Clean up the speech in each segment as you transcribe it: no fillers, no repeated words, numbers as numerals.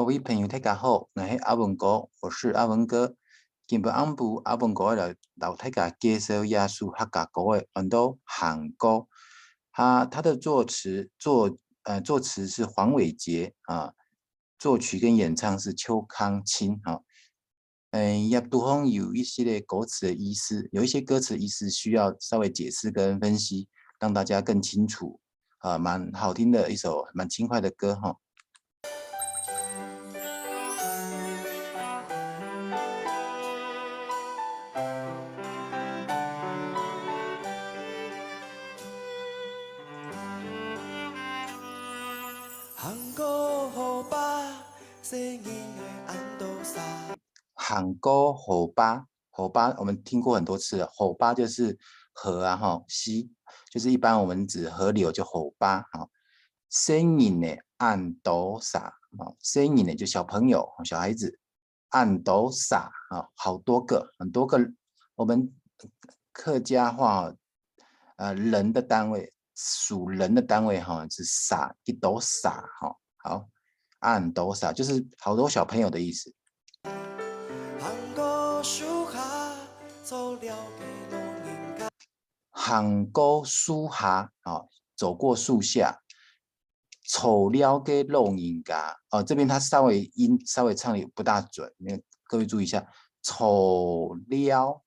各位朋友，大家好，我是阿文哥，我是阿文哥。今本安部阿文哥来老大家介绍艺术客家歌的很多韩歌。他的作词是黄伟杰啊，作曲跟演唱是邱康清啊。也都方有一些的歌词的意思，有一些歌词意思需要稍微解释跟分析，让大家更清楚啊，蛮好听的一首蛮轻快的歌哈。喊沟吼巴，吼巴我们听过很多次了，吼巴就是河啊哈溪，就是一般我们指河流就吼巴哈。声音呢按斗傻啊，声音呢就小朋友小孩子，按斗傻啊，好多个很多个，我们客家话人的单位数人的单位哈是傻一斗傻哈，好按斗傻就是好多小朋友的意思。行过树下啊，走过树下，丑了给弄人家哦，这边他稍微音稍微唱的不大准，各位注意一下，丑了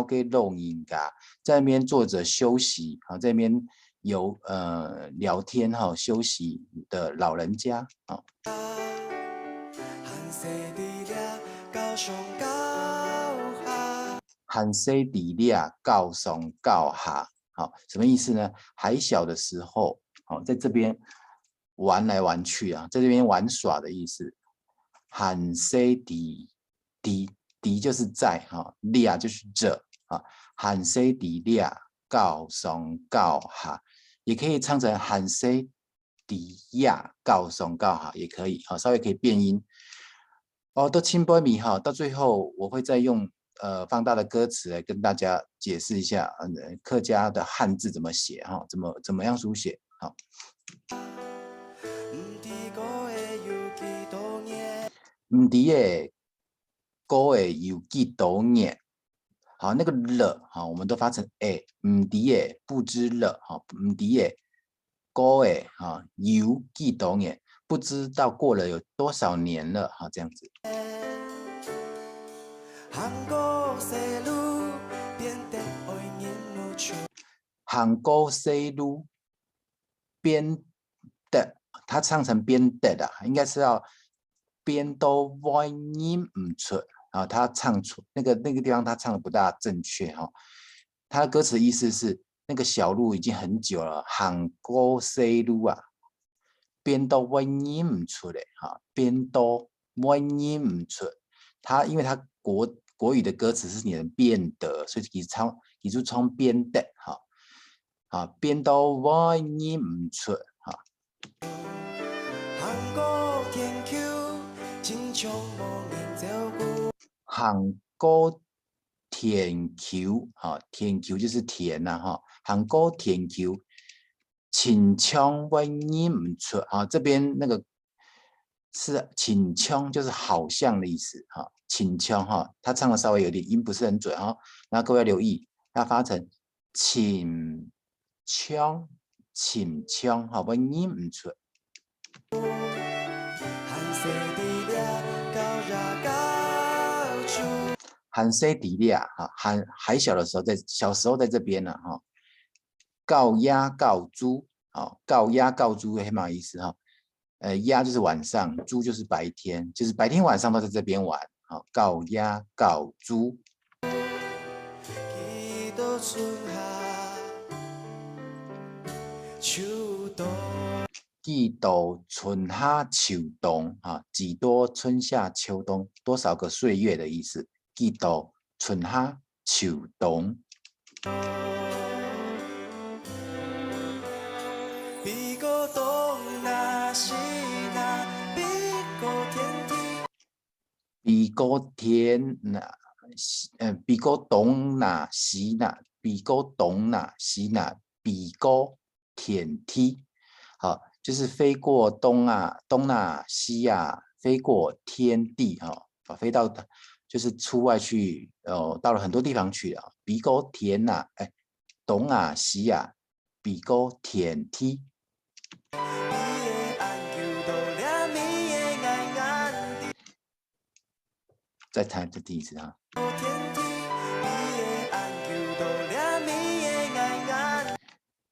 给弄人家，在那边坐着休息啊，在那边有聊天哈、休息的老人家啊。汉西底利亚告松告哈，好，什么意思呢？还小的时候，好，在这边玩来玩去啊，在这边玩耍的意思。汉西底就是在哈，利亚就是这啊，汉西底利亚告松告哈，也可以唱成汉西底亚告松告哈，也可以，好，稍微可以变音。哦，都清波米哈，到最后我会再用放大的歌词来跟大家解释一下，客家的汉字怎么写哈，怎么样书写好。唔知诶，歌诶有几多年？好，那个了哈，我们都发成诶，唔知诶，不知了哈，唔知诶，歌诶哈，有几多年？不知道过了有多少年了哈，这样子。韩国西路边的，他唱成边的的，应该是要边都歪音唔出啊，他唱出那个地方他唱的不大正确哈。他的歌词意思是那个小路已经很久了，韩国西路啊，边都歪音唔出嘞哈，边都歪音唔出。因为他国语的歌词是念变的，所以其实唱边的哈。啊，變到我認唔出嚇。行過田橋哈，田橋就是田呐哈，行過田橋，秦腔我認唔出啊，这边那个是秦腔，就是好像的意思哈，秦腔哈，他唱的稍微有点音不是很准哈，那各位要留意，要发成秦。腔秦腔，好，我念唔出。汉西底利亚哈，还小的时候小时候在这边呢哈。告鸭告猪，好，告鸭告猪很有意思哈。鸭就是晚上，猪就是白天，就是白天晚上都在这边玩。好，告鸭告猪。几多春夏秋冬啊？几多春夏秋冬？多少个岁月的意思？几多春夏秋冬？比个东那西那，比个天地。比个天那，比个东那西那，比个东那西那，比个天梯。好，就是飞过东亚、西亚，飞过天地飞到就是出外去到了很多地方去了。比过天东亚、西亚，比过天梯。再弹这第一次哈。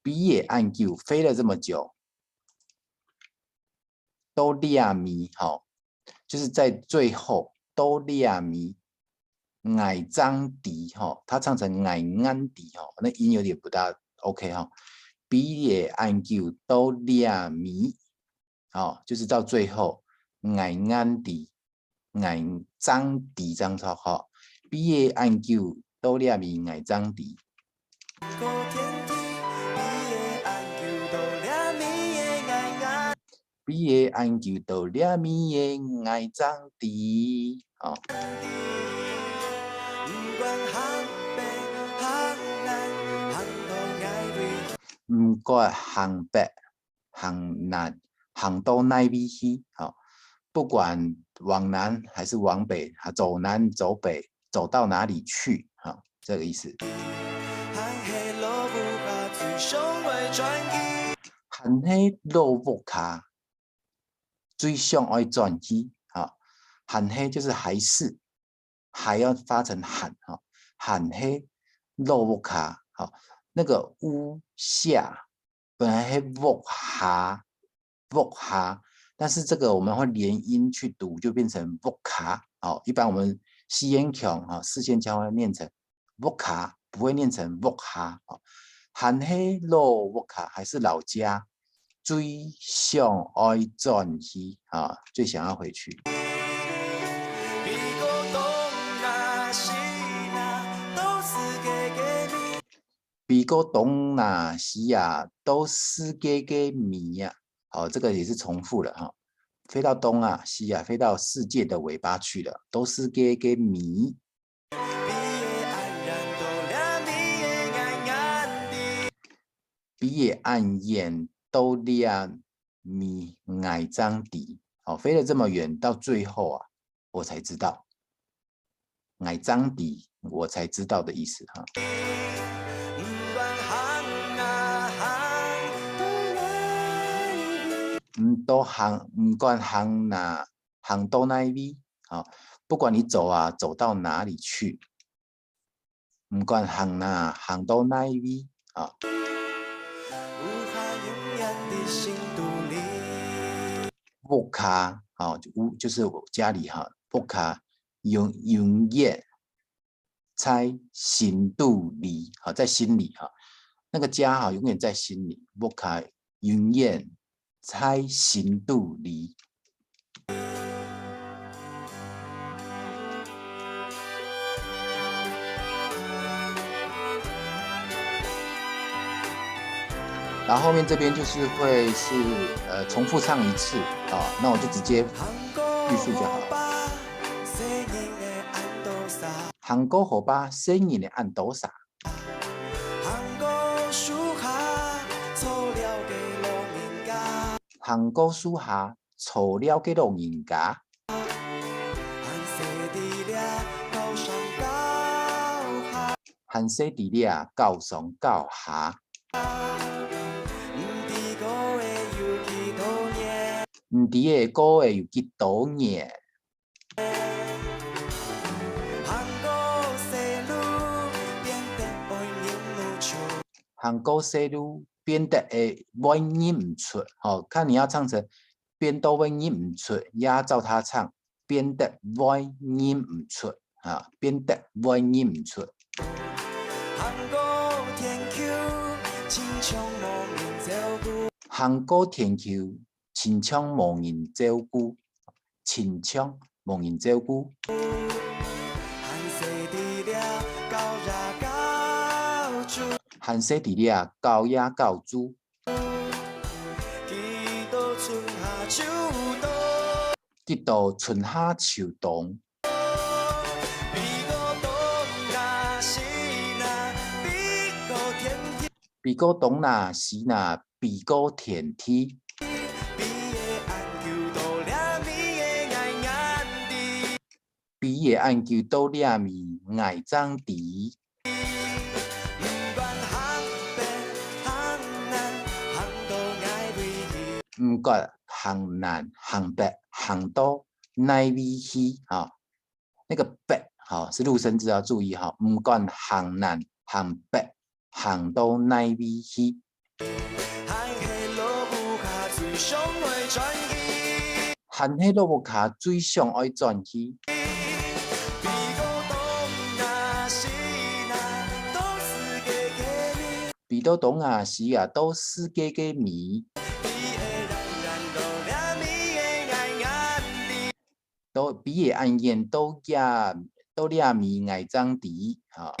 比野按久飞了这么久，都俩咪就是在最后都俩咪矮张迪它唱成矮安迪那音有点不大 OK 比野按久都俩咪就是到最后矮安迪。矮张迪张超好，比野按久都俩咪矮张迪。比野按久都俩咪的矮张迪唔管行北行南行到哪里去不管往南还是往北走南走北走到哪里去这个意思。含黑落木卡最上爱转机含黑就是还是还要发成喊含黑落木卡那个屋下本来是木哈木哈，但是这个我们会连音去读，就变成木卡一般我们西烟腔四线腔会念成木卡，不会念成木哈含黑落木卡还是老家。最想爱转去最想要回去。比过东南西亚都是个谜呀这个也是重复了飞到东啊西亚，飞到世界的尾巴去了，都是个谜。比野暗眼都亮米矮张迪飞了这么远，到最后我才知道矮张迪，我才知道的意思唔管行哪行到哪里不管你走到哪里去，唔管行哪行到哪里木卡就是我家里木卡永远在心肚里在心里那个家永远在心里，木卡永远在心肚里。然后后面这边就是会是重复唱一次那我就直接预述就好了。韩国火把声音的按多少？韩国书下错了给老人家。韩西地里高上高下。唔知个歌有几多年？韩国西路变得会我念唔出，看你要唱成变到我念唔出，也照他唱，变得我念唔出变得我念唔出。韩国天球。秦腔无人照顾，秦腔无人照顾。韩西地里高野高猪。直到春夏秋冬。比过东南西南，比过天梯。比夜按球都俩米爱张迪。唔管行南行北行都奈威西啊，那个北好是入声字要注意哈，唔管行南行北行都奈威西。含迄落木卡最上爱转去。比到东啊西啊都是给迷。都比也暗眼都俩迷爱张迪啊。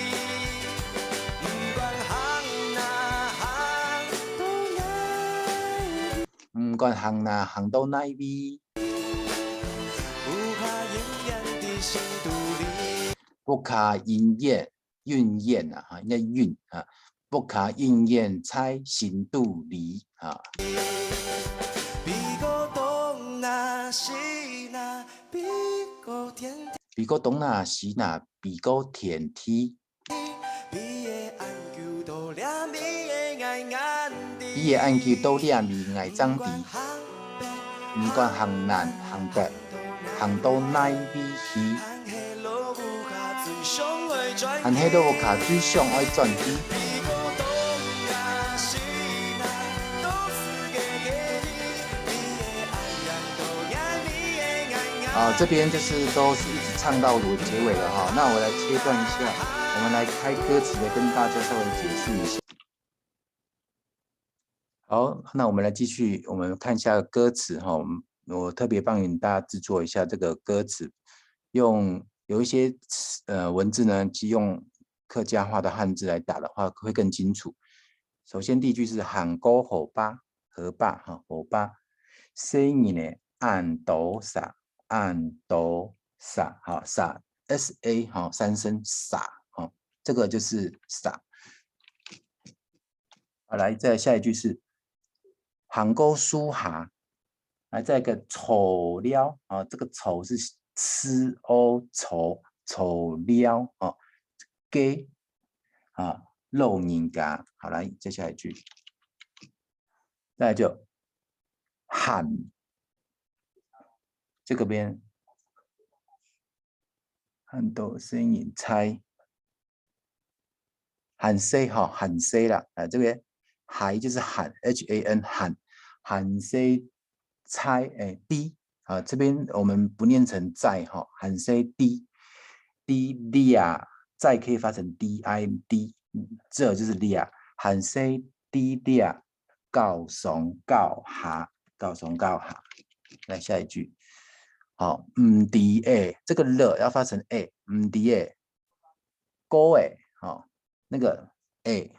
唔管行哪行到哪边，不卡应验运验啊，哈，应该运啊，不卡应验猜行度离啊。比过东那西那比过东那西那比过天梯。比也按球都俩米爱张迪，唔管行南行北行到哪边去，含迄落卡最上爱转机。这边就是都是一直唱到结尾了哈。那我来切断一下，我们来开歌词的跟大家稍微解释一下。好，那我们来继续，我们看一下歌词哈。我特别帮大家制作一下这个歌词，有一些文字呢，其用客家话的汉字来打的话会更清楚。首先第一句是喊歌河巴河坝哈河巴，生意呢按斗撒按斗撒好撒 SA 哈三声撒哈，这个就是撒。好，来再下一句是喊歌苏哈，来再一个丑了啊，这个丑是吃哦丑了啊，给啊肉人家。好，来再下一句，再来就喊这个边喊到声音猜喊 C 哈喊 C 啦，这边还就是喊 HAN 喊 C 猜D 啊，这边我们不念成在哈，喊 C D D 啊，在可以发成 DID， 这就是 D 啊，喊 C D 啊，告怂告下告怂告下，来下一句，好，D A 这个了要发成 A，D A， go 好。那个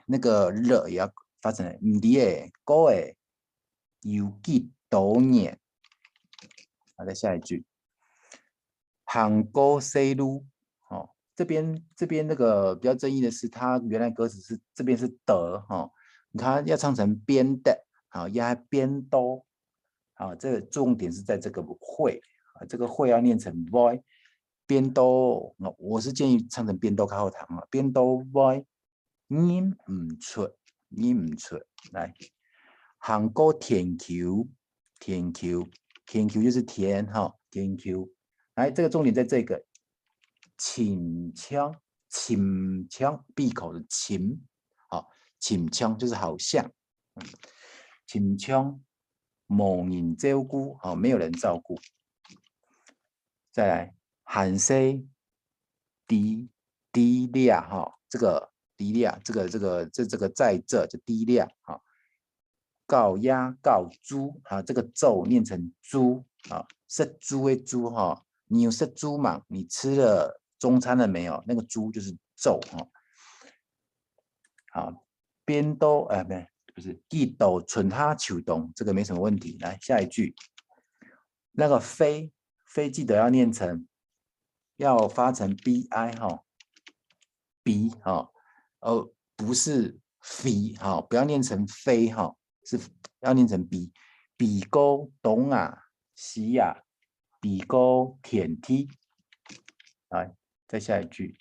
那个了也要发成唔啲个有几多年？好，再下一句，韩国西路，哦，这边那个比较争议的是，它原来歌词是这边是的哈，你看要唱成边的，好，要边多，好，这个重点是在这个会啊，这个会要念成 boy， 边多，我是建议唱成边多靠后堂啊，边多 boy。念唔出，念唔出来。韩国田球，田球就是田哈，田球。来，这个重点在这个秦腔，秦腔闭口的秦，好，秦腔就是好像，秦腔冇人照顾，好，没有人照顾。再来，韩西低量哈，这个。低量，这个在这就低量啊。告鸭告猪啊，这个咒念成猪啊，是猪的猪哈。你有吃猪嘛？你吃了中餐了没有？那个猪就是咒哈。好，边都不是地斗蠢他求动，这个没什么问题。来下一句，那个飞记得要念成，要发成 bi 哈 ，b 哈。不是飞哈，不要念成飞哈，是要念成 b 比高东啊西啊，比高舔梯。来，再下一句。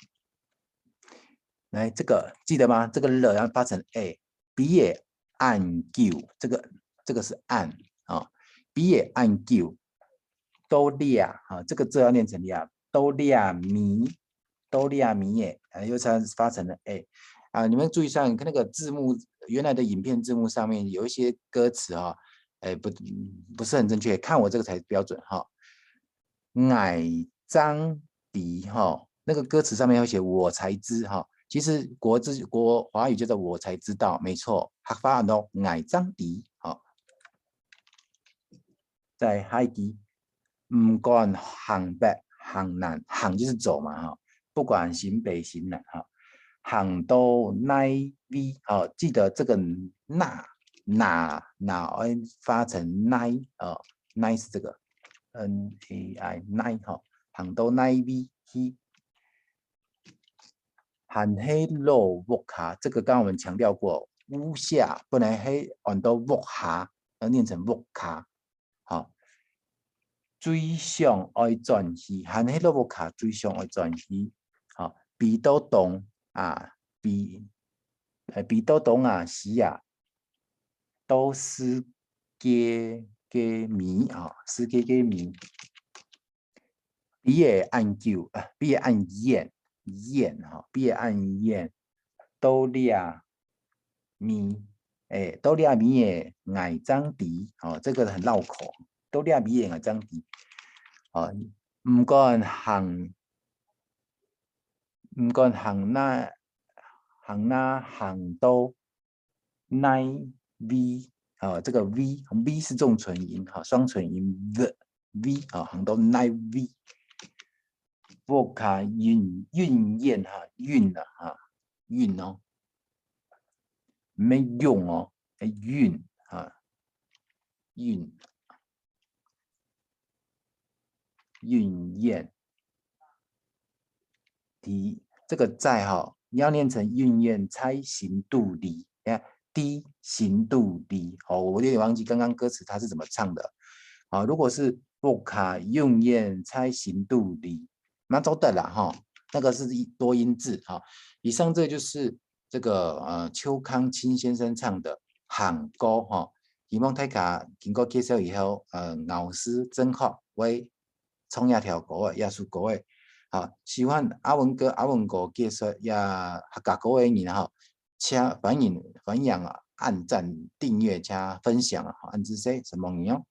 来，这个记得吗？这个了要发成 a， 比也按 q， 这个是按啊，比也按 q， 都俩啊，这个字要念成俩，都俩咪，都俩咪耶，又发成了 a 啊。你们注意上，看那个字幕，原来的影片字幕上面有一些歌词哈，不是很正确，看我这个才标准哈。矮张迪哈，那个歌词上面会写我才知哈。其实国华语叫做我才知道，没错。客家人都矮张迪，好，在海基，唔管行北行南，行就是走嘛哈，不管行北行南哈，行到奈 v 好，记得这个会发成奈奈是这个 NAI 奈哈，行到奈 v 去。含黑肉木卡，这个刚刚我们强调过，乌下不能黑按到木下，要念成木卡。好，水上爱转去，含黑肉木卡，水上爱转去。好，比到东啊，比到东啊，西啊，都是给米啊，是给米。比也按旧啊，比也按燕哈，比也按燕。都俩米，都俩米的矮张迪，哦，这个很绕口。都俩米的矮张迪，哦，唔管行行都奈 v， 哦，这个 v 是重唇音，哈，双唇音 v 啊，行都奈 v。不卡韵燕哈，韵啊哈，韵哦。没用哦，韵啊，韵燕题，这个在哈，你要念成韵燕猜行度离，你看低行度离，哦，我有点忘记刚刚歌词它是怎么唱的，啊，如果是不卡韵燕猜行度离，蛮走的啦哈，那个是多音字哈。以上这就是这个邱康清先生唱的喊歌哈。希望大家经过介绍以后，老师真好，为创一条歌的，也是歌的。好，喜欢阿文哥介绍也客家歌的人哈，请欢迎啊，按赞、订阅加分享啊，按这些什么样？